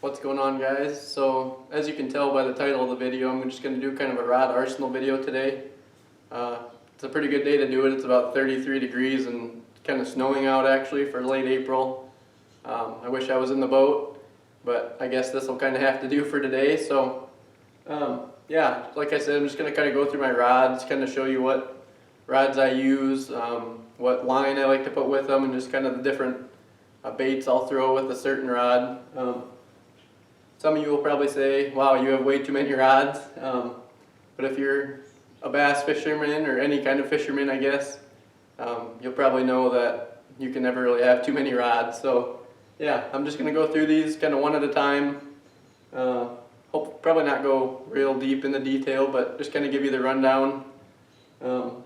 What's going on, guys? So as you can tell by the title of the video, I'm just going to do kind of a rod arsenal video today. It's a pretty good day to do it. It's about 33 degrees and kind of snowing out actually for late April. I wish I was in the boat, but I guess this will kind of have to do for today. So yeah, like I said, I'm just going to kind of go through my rods, kind of show you what rods I use, what line I like to put with them, and just kind of the different baits I'll throw with a certain rod. Some of you will probably say, wow, you have way too many rods, but if you're a bass fisherman or any kind of fisherman, I guess, you'll probably know that you can never really have too many rods. So yeah, I'm just going to go through these kind of one at a time. Hope probably not go real deep in the detail, but just kind of give you the rundown. Going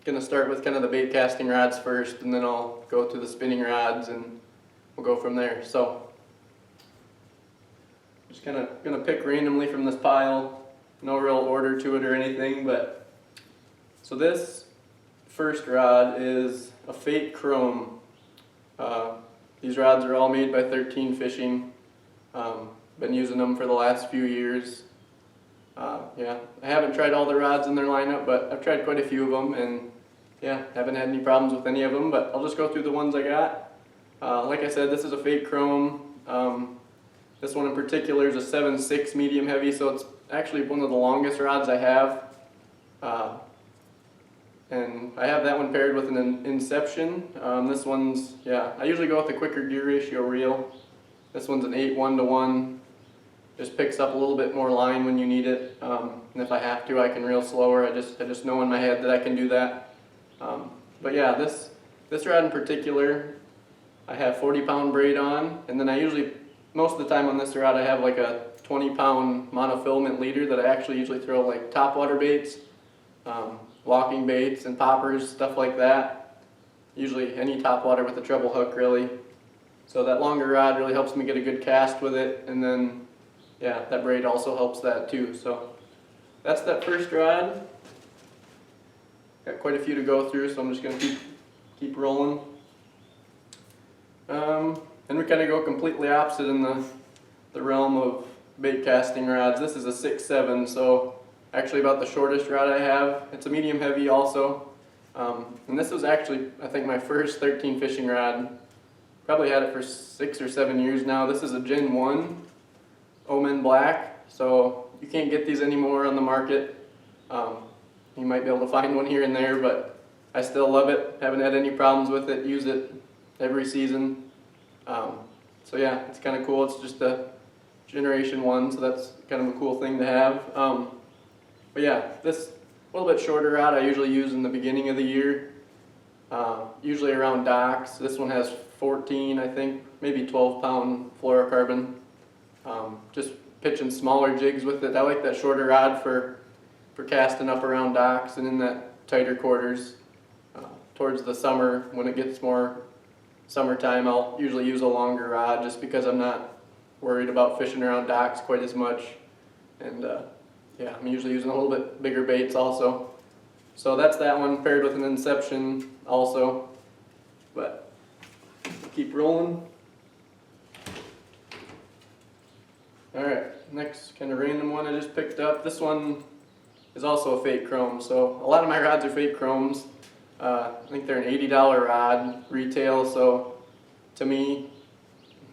to start with kind of the bait casting rods first, and then I'll go to the spinning rods and we'll go from there. So just kind of going to pick randomly from this pile. No real order to it or anything, but so this first rod is a fake chrome. These rods are all made by 13 Fishing. Been using them for the last few years. Yeah, I haven't tried all the rods in their lineup, but I've tried quite a few of them, and yeah, haven't had any problems with any of them, but I'll just go through the ones I got. Like I said, this is a fake chrome. This one in particular is a 7.6 medium heavy, so it's actually one of the longest rods I have. And I have that one paired with an Inception. This one's, yeah, I usually go with the quicker gear ratio reel. This one's an 8:1:1. Just picks up a little bit more line when you need it. And if I have to, I can reel slower. I just know in my head that I can do that. But yeah, this rod in particular, I have 40-pound braid on, and then I usually, most of the time on this rod, I have like a 20-pound monofilament leader that I actually usually throw like topwater baits, walking baits and poppers, stuff like that. Usually any topwater with a treble hook, really. So that longer rod really helps me get a good cast with it, and then yeah, that braid also helps that too. So that's that first rod. Got quite a few to go through, so I'm just going to keep rolling. And we kind of go completely opposite in the realm of bait casting rods. This is a 6.7, so actually about the shortest rod I have. It's a medium heavy also. And this was actually, I think, my first 13 Fishing rod. Probably had it for 6 or 7 years now. This is a Gen 1 Omen Black, so you can't get these anymore on the market. You might be able to find one here and there, but I still love it. Haven't had any problems with it. Use it every season. So yeah, it's kind of cool. It's just a Generation 1, so that's kind of a cool thing to have. But yeah, this a little bit shorter rod I usually use in the beginning of the year, usually around docks. This one has 14, I think, maybe 12-pound fluorocarbon. Just pitching smaller jigs with it. I like that shorter rod for casting up around docks and in that tighter quarters. Towards the summer, when it gets more summertime, I'll usually use a longer rod just because I'm not worried about fishing around docks quite as much. And yeah, I'm usually using a little bit bigger baits also. So that's that one paired with an Inception also. But keep rolling. Alright, next kind of random one I just picked up. This one is also a fake chrome. So a lot of my rods are fake chromes. I think they're an $80 rod retail, so to me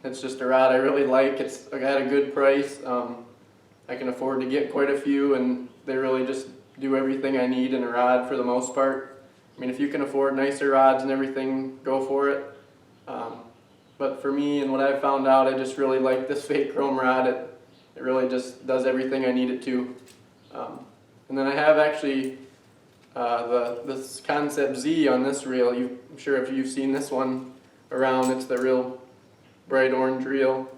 it's just a rod I really like. It's got a good price. I can afford to get quite a few, and they really just do everything I need in a rod for the most part. I mean, if you can afford nicer rods and everything, go for it. But for me and what I've found out, I just really like this fake chrome rod. It really just does everything I need it to. And then I have actually this Concept Z on this reel. I'm sure if you've seen this one around, it's the real bright orange reel.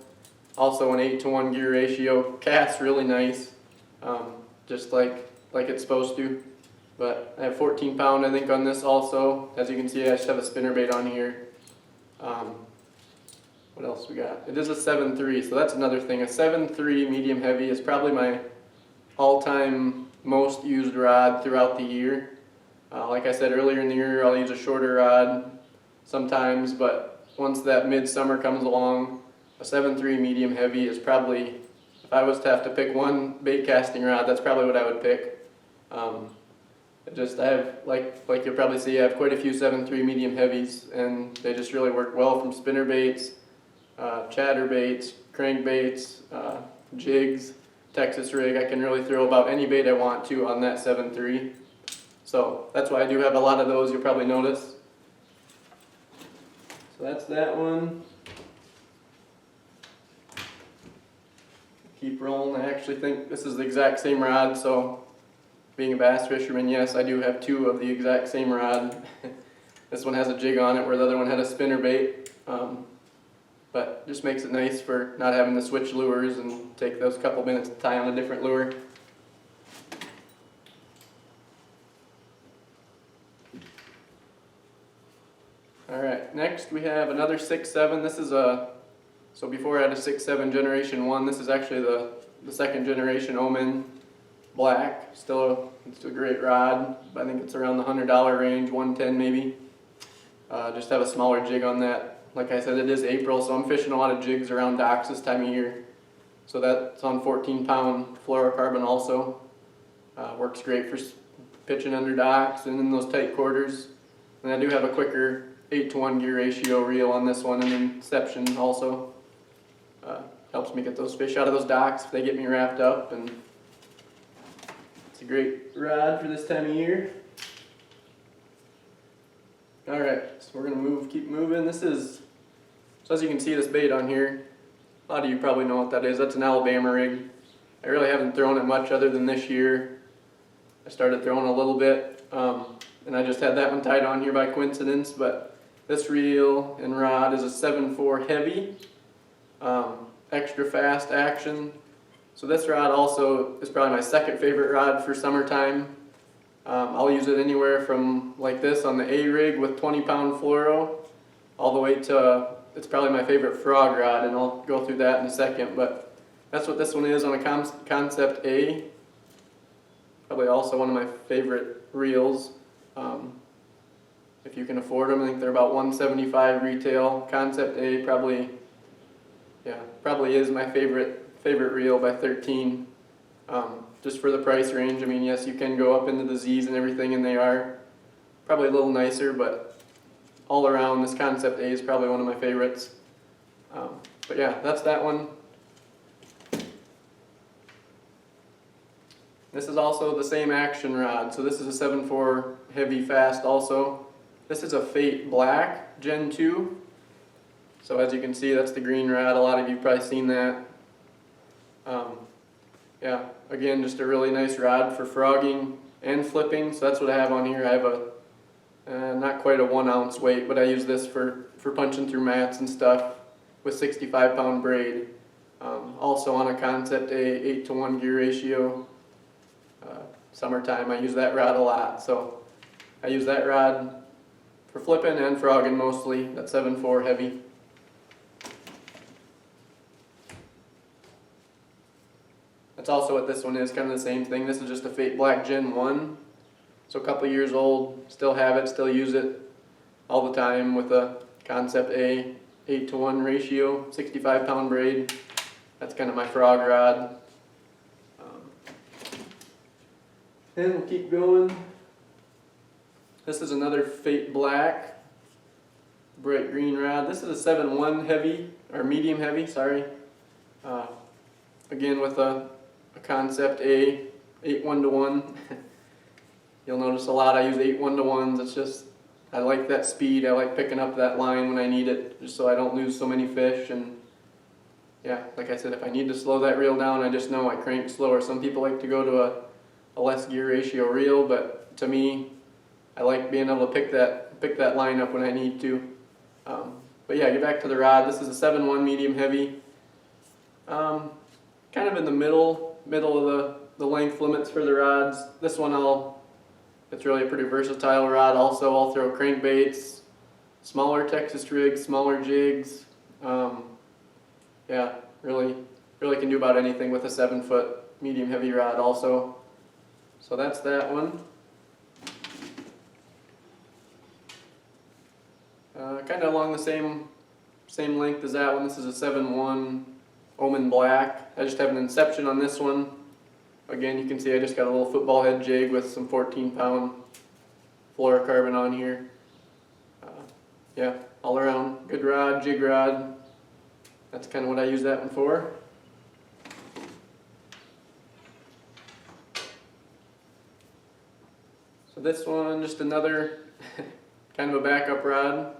Also an 8:1 gear ratio. Casts really nice, just like it's supposed to. But I have 14-pound I think on this also. As you can see, I just have a spinnerbait on here. What else we got? It is a 7.3, so that's another thing. A 7.3 medium heavy is probably my all-time most used rod throughout the year. Like I said earlier in the year, I'll use a shorter rod sometimes, but once that midsummer comes along, a a 7.3 medium heavy is probably, if I was to have to pick one bait casting rod, that's probably what I would pick. I have, like you'll probably see, I have quite a few 7.3 medium heavies, and they just really work well from spinner baits, chatter baits, crank baits, jigs, Texas rig. I can really throw about any bait I want to on that 7.3. So that's why I do have a lot of those, you'll probably notice. So that's that one. Keep rolling. I actually think this is the exact same rod, so being a bass fisherman, yes, I do have two of the exact same rod. This one has a jig on it where the other one had a spinner bait. But just makes it nice for not having to switch lures and take those couple minutes to tie on a different lure. Alright, next we have another 6.7. This is so before I had a 6.7 generation 1, this is actually the second generation Omen black. It's a great rod. I think it's around the $100 range, 110 maybe. Just have a smaller jig on that. Like I said, it is April, so I'm fishing a lot of jigs around docks this time of year. So that's on 14-pound fluorocarbon also. Works great for pitching under docks and in those tight quarters. And I do have a quicker 8-to-1 gear ratio reel on this one, and Inception also. Helps me get those fish out of those docks if they get me wrapped up, and it's a great rod for this time of year. Alright, so we're going to keep moving. So as you can see, this bait on here, a lot of you probably know what that is. That's an Alabama rig. I really haven't thrown it much other than this year. I started throwing a little bit, and I just had that one tied on here by coincidence, but this reel and rod is a 7.4 heavy, extra fast action. So this rod also is probably my second favorite rod for summertime. I'll use it anywhere from like this on the A rig with 20-pound fluoro all the way to, it's probably my favorite frog rod, and I'll go through that in a second, but that's what this one is on a Concept A. Probably also one of my favorite reels. If you can afford them, I think they're about $175 retail. Concept A probably is my favorite reel by 13. Just for the price range. I mean, yes, you can go up into the Z's and everything, and they are probably a little nicer, but all around, this Concept A is probably one of my favorites. But yeah, that's that one. This is also the same action rod. So this is a 7.4 heavy fast also. This is a Fate Black Gen 2. So as you can see, that's the green rod. A lot of you have probably seen that. Yeah, again, just a really nice rod for frogging and flipping. So that's what I have on here. I have a not quite a 1 ounce weight, but I use this for punching through mats and stuff with 65-pound braid. Also on a Concept A 8-to-1 gear ratio. Summertime, I use that rod a lot. So I use that rod for flipping and frogging mostly. That 7.4 heavy. That's also what this one is, kind of the same thing. This is just a Fate Black Gen 1. So a couple years old, still have it, still use it all the time with a Concept A 8-to-1 ratio, 65-pound braid. That's kind of my frog rod. And we'll keep going. This is another Fate Black bright green rod. This is a 7.1 heavy, or medium heavy, sorry. Again with a Concept A 8-1-to-1. You'll notice a lot I use 8-1-to-1s. It's just, I like that speed. I like picking up that line when I need it, just so I don't lose so many fish. And yeah, like I said, if I need to slow that reel down, I just know I crank slower. Some people like to go to a less gear ratio reel, but to me, I like being able to pick that line up when I need to. But yeah, get back to the rod. This is a 7.1 medium heavy. Kind of in the middle of the length limits for the rods. This one it's really a pretty versatile rod. Also, I'll throw crankbaits, smaller Texas rigs, smaller jigs. Yeah, really can do about anything with a 7-foot medium heavy rod also. So that's that one. Kind of along the same length as that one. This is a 7-1 Omen Black. I just have an inception on this one. Again, you can see I just got a little football head jig with some 14-pound fluorocarbon on here. Yeah, all around good rod, jig rod. That's kind of what I use that one for. So this one, just another kind of a backup rod.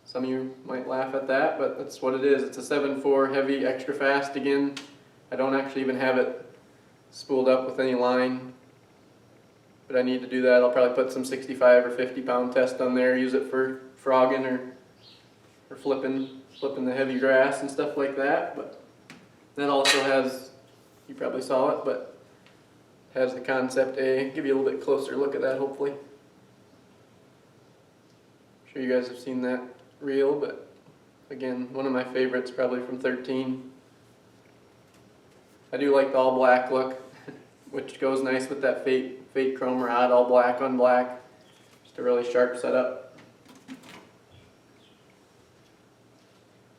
Some of you might laugh at that, but that's what it is. It's a 7.4 heavy, extra fast again. I don't actually even have it spooled up with any line, but I need to do that. I'll probably put some 65 or 50-pound test on there, use it for frogging or flipping the heavy grass and stuff like that. But that also has, you probably saw it, but has the Concept A. Give you a little bit closer look at that, hopefully. I'm sure you guys have seen that reel, but again, one of my favorites, probably from 13. I do like the all black look, which goes nice with that fake chrome rod, all black on black. Just a really sharp setup.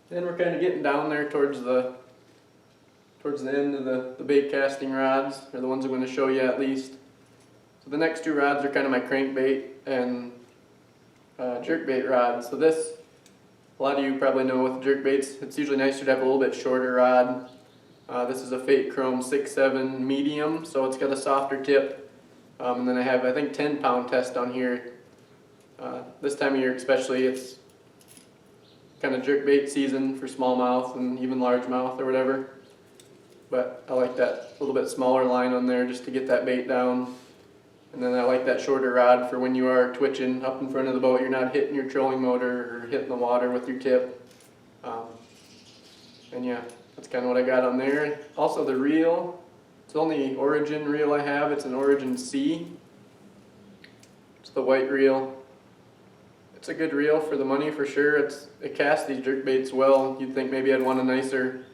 Then we're kind of getting down there towards the end of the bait casting rods, or the ones I'm going to show you at least. So the next two rods are kind of my crankbait and jerkbait rods. So this, a lot of you probably know with jerkbaits, it's usually nicer to have a little bit shorter rod. This is a fake chrome 6.7 medium, so it's got a softer tip. And then I have, I think, 10-pound test on here. This time of year especially, it's kind of jerkbait season for smallmouth and even largemouth or whatever. But I like that little bit smaller line on there just to get that bait down. And then I like that shorter rod for when you are twitching up in front of the boat, you're not hitting your trolling motor or hitting the water with your tip. And yeah, that's kind of what I got on there. Also the reel, it's the only Origin reel I have. It's an Origin C. It's the white reel. It's a good reel for the money for sure. It casts these jerkbaits well. You'd think maybe I'd want a nicer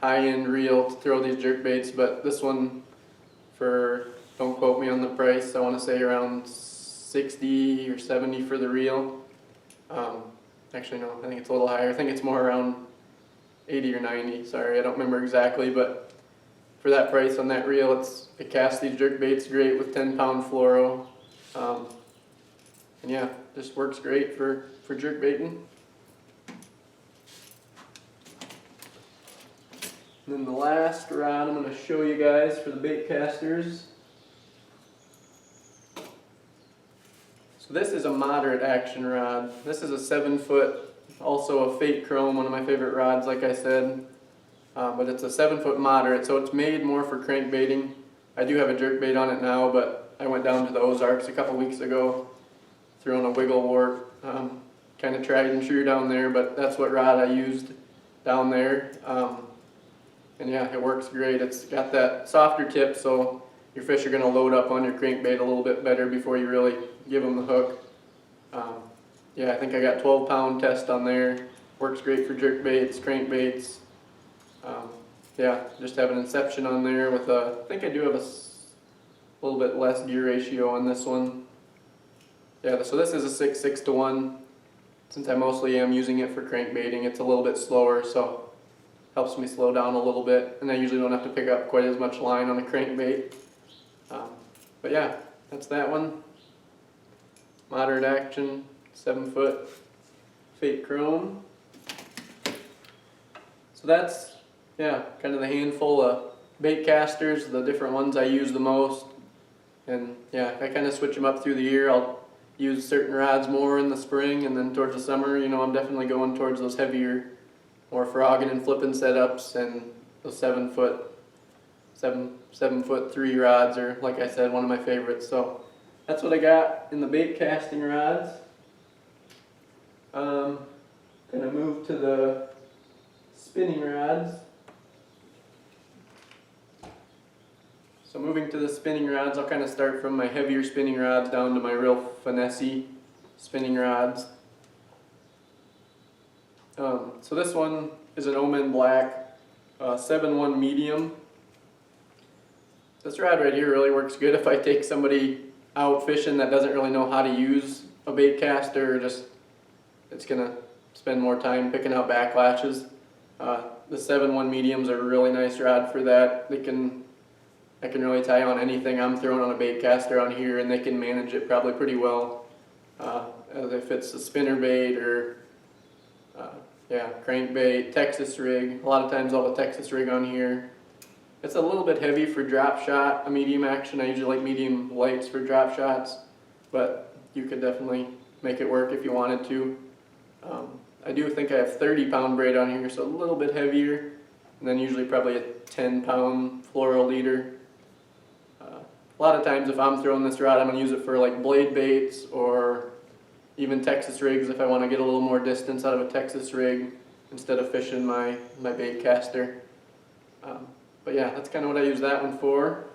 high-end reel to throw these jerkbaits, but this one, for, don't quote me on the price, I want to say around 60 or 70 for the reel. Actually no, I think it's a little higher. I think it's more around 80 or 90, sorry, I don't remember exactly, but for that price on that reel, it casts these jerkbaits great with 10-pound fluoro. And yeah, just works great for jerkbaiting. And then the last rod I'm going to show you guys for the bait casters. So this is a moderate action rod. This is a 7-foot, also a fake chrome, one of my favorite rods, like I said. But it's a 7-foot moderate, so it's made more for crankbaiting. I do have a jerkbait on it now, but I went down to the Ozarks a couple weeks ago, threw on a wiggle wart, kind of tried and true down there, but that's what rod I used down there. And yeah, it works great. It's got that softer tip, so your fish are going to load up on your crankbait a little bit better before you really give them the hook. Yeah, I think I got 12-pound test on there. Works great for jerkbaits, crankbaits. Yeah, just have an inception on there with a, I think I do have a little bit less gear ratio on this one. Yeah, so this is a 6 to 1. Since I mostly am using it for crankbaiting, it's a little bit slower, so helps me slow down a little bit, and I usually don't have to pick up quite as much line on a crankbait. But yeah, that's that one. Moderate action, 7-foot fake chrome. So that's, yeah, kind of the handful of bait casters, the different ones I use the most. And yeah, I kind of switch them up through the year. I'll use certain rods more in the spring, and then towards the summer, you know, I'm definitely going towards those heavier, more frogging and flipping setups, and those 7-foot 3 rods are, like I said, one of my favorites. So that's what I got in the bait casting rods. Gonna move to the spinning rods. So moving to the spinning rods, I'll kind of start from my heavier spinning rods down to my real finessey spinning rods. So this one is an Omen Black 7-1 medium. This rod right here really works good if I take somebody out fishing that doesn't really know how to use a bait caster, or just it's gonna spend more time picking out backlatches. The 7-1 mediums are a really nice rod for that. I can really tie on anything I'm throwing on a bait caster on here, and they can manage it probably pretty well. If it's a spinner bait or crankbait, Texas rig. A lot of times I'll have a Texas rig on here. It's a little bit heavy for drop shot, a medium action. I usually like medium lights for drop shots, but you could definitely make it work if you wanted to. I do think I have 30-pound braid on here, so a little bit heavier, and then usually probably a 10-pound fluoro leader. A lot of times if I'm throwing this rod, I'm going to use it for like blade baits or even Texas rigs if I want to get a little more distance out of a Texas rig instead of fishing my bait caster. But yeah, that's kind of what I use that one for.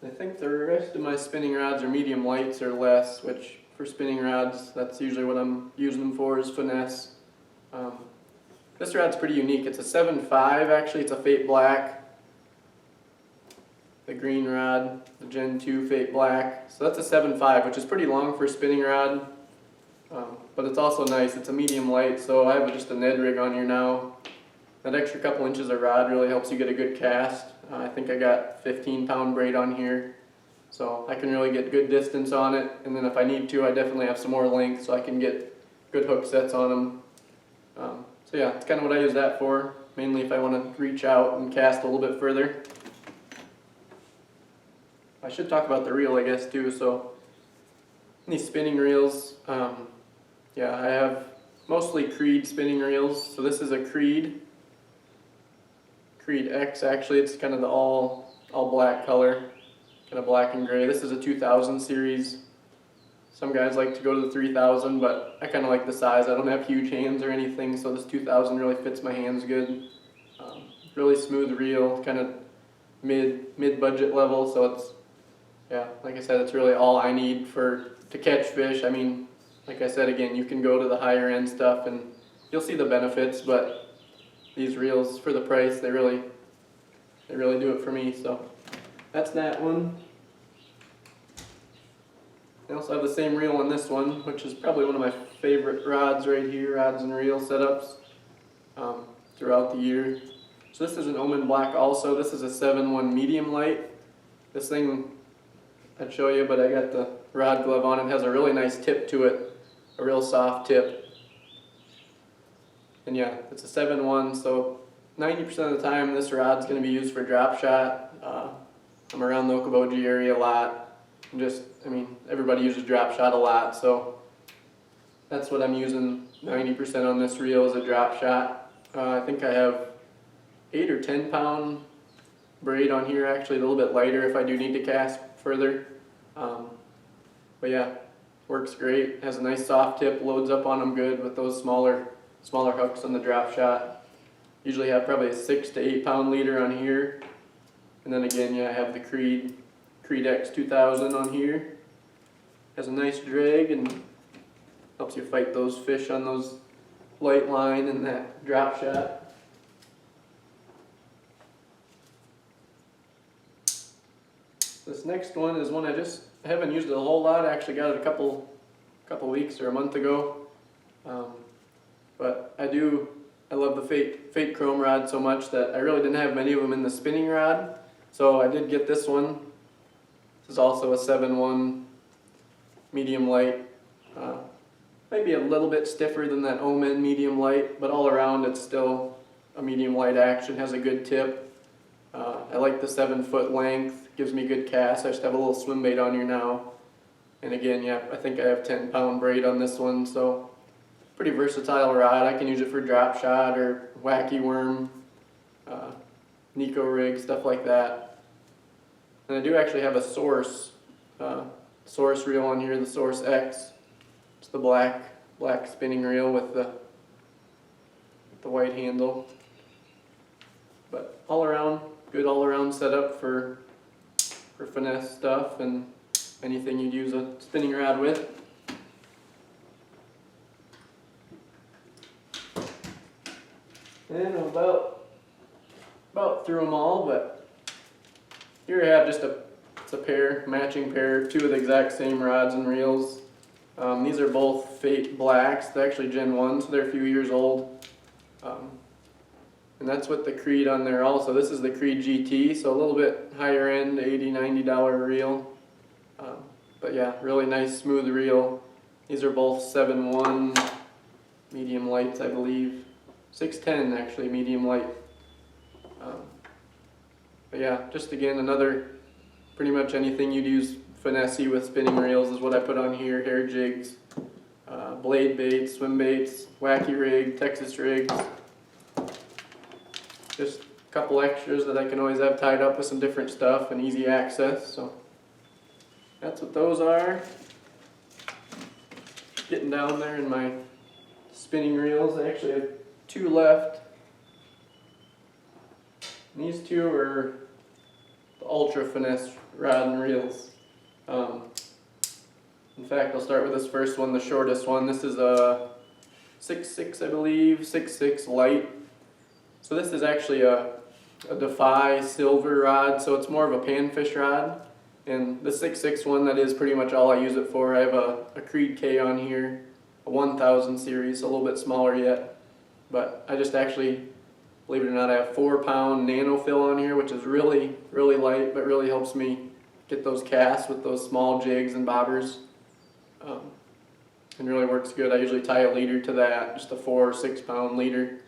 I think the rest of my spinning rods are medium lights or less, which for spinning rods, that's usually what I'm using them for, is finesse. This rod's pretty unique. It's a 7.5 actually, it's a Fate Black. The green rod, the Gen 2 Fate Black. So that's a 7.5, which is pretty long for a spinning rod. But it's also nice. It's a medium light, so I have just a Ned rig on here now. That extra couple inches of rod really helps you get a good cast. I think I got 15-pound braid on here, so I can really get good distance on it. And then if I need to, I definitely have some more length so I can get good hook sets on them. So yeah, that's kind of what I use that for, mainly if I want to reach out and cast a little bit further. I should talk about the reel, I guess, too. So these spinning reels, I have mostly Creed spinning reels. So this is a Creed X actually. It's kind of the all black color, kind of black and gray. This is a 2000 series. Some guys like to go to the 3000, but I kind of like the size. I don't have huge hands or anything, so this 2000 really fits my hands good. Really smooth reel, kind of mid budget level. So it's, like I said, it's really all I need to catch fish. I mean, like I said again, you can go to the higher end stuff and you'll see the benefits, but these reels for the price, they really do it for me. So that's that one. I also have the same reel on this one, which is probably one of my favorite rods right here, rods and reel setups throughout the year. So this is an Omen Black also. This is a 7-1 medium light. This thing, I'd show you, but I got the rod glove on. It has a really nice tip to it, a real soft tip. And yeah, it's a 7-1, so 90% of the time this rod's going to be used for drop shot. I'm around the Okoboji area a lot. Everybody uses drop shot a lot, so that's what I'm using 90% on this reel is a drop shot. I think I have 8 or 10-pound braid on here, actually a little bit lighter if I do need to cast further. But yeah, works great. Has a nice soft tip, loads up on them good with those smaller hooks on the drop shot. Usually have probably a 6 to 8-pound leader on here. And then again, I have the Creed X 2000 on here. Has a nice drag and helps you fight those fish on those light line and that drop shot. This next one is one I haven't used it a whole lot. I actually got it a couple weeks or a month ago. But I love the Fate Chrome rod so much that I really didn't have many of them in the spinning rod. So I did get this one. This is also a 7-1 medium light. Maybe a little bit stiffer than that Omen medium light, but all around it's still a medium light action, has a good tip. I like the 7-foot length, gives me good cast. I just have a little swim bait on here now. And again, I think I have 10-pound braid on this one, so pretty versatile rod. I can use it for drop shot or wacky worm, Nico rig, stuff like that. And I do actually have a Source reel on here, the Source X. It's the black spinning reel with the white handle. But good all around setup for finesse stuff and anything you'd use a spinning rod with. And I'm about through them all, but here I have just a It's a pair, matching pair, two of the exact same rods and reels. These are both Fate Blacks. They're actually Gen 1, so they're a few years old. And that's with the Creed on there also. This is the Creed GT, so a little bit higher end, $80, $90 reel. But yeah, really nice smooth reel. These are both 7.1 medium lights, I believe. 610 actually, medium light. But yeah, just again, another, pretty much anything you'd use finesse with spinning reels is what I put on here. Hair jigs, blade baits, swim baits, wacky rig, Texas rigs. Just a couple extras that I can always have tied up with some different stuff and easy access. So that's what those are. Getting down there in my spinning reels. I actually have two left. And these two are the Ultra Finesse rod and reels. In fact, I'll start with this first one, the shortest one. This is a 6.6, I believe, 6.6 light. So this is actually a Defy silver rod, so it's more of a panfish rod. And the 6.6 one, that is pretty much all I use it for. I have a Creed K on here, a 1000 series, a little bit smaller yet. But I just actually, believe it or not, I have 4-pound nano fill on here, which is really, really light, but really helps me get those casts with those small jigs and bobbers. And really works good. I usually tie a leader to that, just a 4 or 6-pound leader.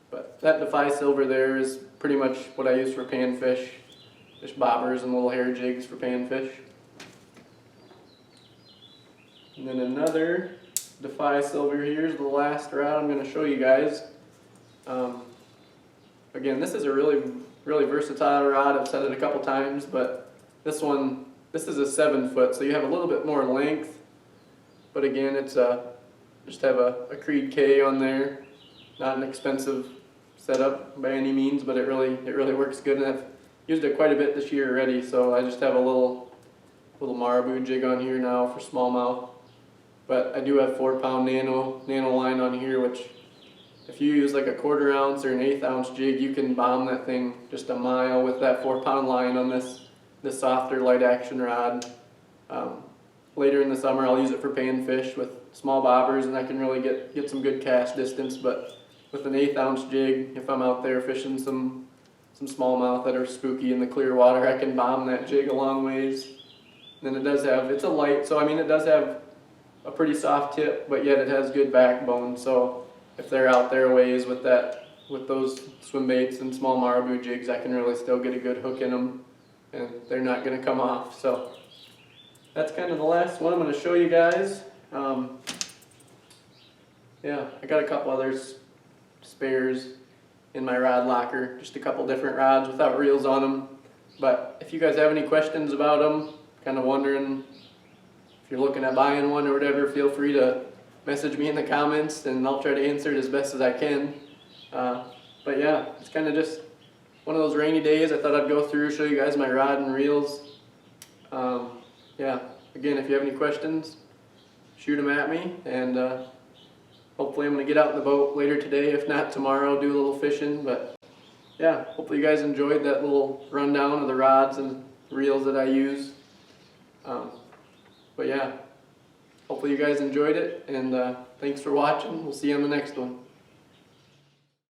But that Defy silver there is pretty much what I use for panfish. Just bobbers and little hair jigs for panfish. And then another Defy silver. Here's the last rod I'm going to show you guys. Again, this is a really, really versatile rod. I've said it a couple times, but this is a 7-foot, so you have a little bit more length. But again, it's just have a Creed K on there. Not an expensive setup by any means, but it really works good, and I've used it quite a bit this year already. So I just have a little marabou jig on here now for smallmouth. But I do have 4-pound nano line on here, which if you use like a 1/4 ounce or an 1/8 ounce jig, you can bomb that thing just a mile with that 4-pound line on this softer light action rod. Later in the summer, I'll use it for panfish with small bobbers, and I can really get some good cast distance. But with an 1/8 ounce jig, if I'm out there fishing some smallmouth that are spooky in the clear water, I can bomb that jig a long ways. And then it's a light, so I mean it does have a pretty soft tip, but yet it has good backbone. So if they're out there a ways with those swim baits and small marabou jigs, I can really still get a good hook in them, and they're not going to come off. So that's kind of the last one I'm going to show you guys. Yeah, I got a couple other spares in my rod locker, just a couple different rods without reels on them. But if you guys have any questions about them, kind of wondering if you're looking at buying one or whatever, feel free to message me in the comments, and I'll try to answer it as best as I can. But yeah, it's kind of just one of those rainy days. I thought I'd go through, show you guys my rod and reels. Yeah, again, if you have any questions, shoot them at me, and hopefully I'm going to get out in the boat later today. If not, tomorrow, do a little fishing. But yeah, hopefully you guys enjoyed that little rundown of the rods and reels that I use. But yeah, hopefully you guys enjoyed it, and thanks for watching. We'll see you on the next one.